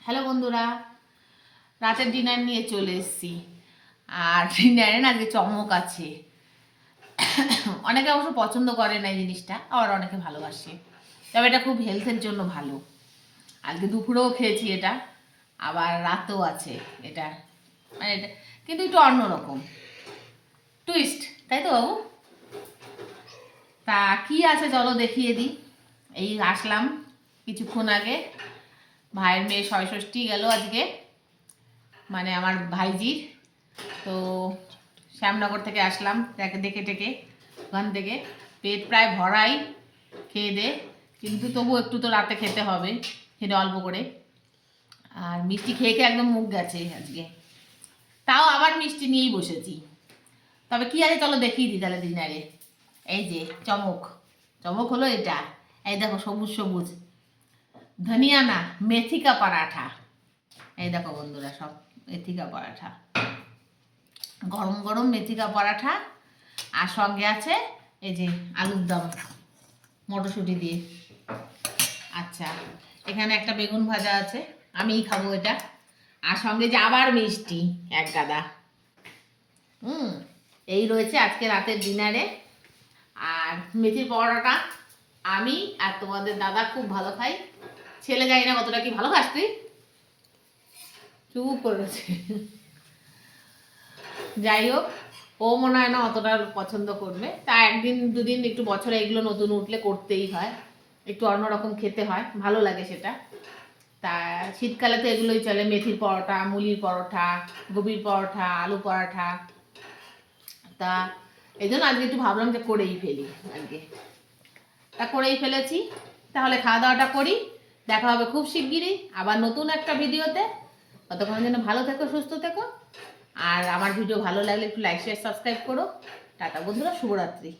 Hello বন্ধুরা, রাতের dinner নিয়ে চলে এসেছি। আর ডিনারে না আজকে চমক আছে। অনেকে অবশ্য পছন্দ করে না এই জিনিসটা, আবার অনেকে ভালোবাসে। তবে এটা খুব হেলথের জন্য ভালো। আজকে দুপুরেও খেয়েছি এটা, আবার রাতেও আছে এটা। মানে এটা কিন্তু একটু অন্যরকম টুইস্ট, তাই তো বাবু? তা কি আছে চলো দেখিয়ে দিই। এই আসলাম কিছুক্ষণ আগে, ভাইয়ের মেয়ে ষষ্ঠী গেল আজকে, মানে আমার ভাইজির। তো শ্যামনগর থেকে আসলাম তাকে দেখে টেকে, ওখান থেকে পেট প্রায় ভরাই খেয়ে দে, কিন্তু তবু একটু তো রাতে খেতে হবে, খেতে অল্প করে। আর মিষ্টি খেয়ে খেয়ে একদম মুখ গেছে আজকে, তাও আবার মিষ্টি নিয়েই বসেছি। তবে কি আছে চলো দেখিয়ে দিই তাহলে ডিনারে। এই যে চমক, চমক হলো এটা। এই দেখো সবুজ সবুজ ধনিয়া না, মেথি কা পরাঠা। এই দেখো বন্ধুরা, সব মেথি কা পরাঠা, গরম গরম মেথি কা পরাঠা। আর সঙ্গে আছে এই যে আলুর দম মটরশুঁটি দিয়ে। আচ্ছা, এখানে একটা বেগুন ভাজা আছে, আমিই খাবো এটা। আর সঙ্গে যে আবার মিষ্টি এক গাদা। এই রয়েছে আজকে রাতের ডিনারে। আর মেথির পরোটাটা আমি আর তোমাদের দাদা খুব ভালো খাই। ছেলে জানি না কতটা কি ভালো খাস তুই, চুপ করেছে। যাই হোক, ও মনে হয় না অতটা পছন্দ করবে। তা একদিন দুদিন একটু বছরে এগুলো নতুন উঠলে করতেই হয়, একটু অন্যরকম খেতে হয়, ভালো লাগে সেটা। তা শীতকালে তো এগুলোই চলে, মেথির পরোটা, মুলির পরোটা, গোবির পরোটা, আলু পরোটা। তা এই জন্য আজকে একটু ভাবলাম যে করেই ফেলি আজকে। তা করেই ফেলেছি, তাহলে খাওয়া দাওয়াটা করি। দেখা হবে খুব শিগগিরই আবার নতুন একটা ভিডিওতে। ততক্ষণের জন্য ভালো থেকো, সুস্থ থেকো। আর আমার ভিডিও ভালো লাগলে একটু লাইক শেয়ার সাবস্ক্রাইব করো। টাটা বন্ধুরা, শুভরাত্রি।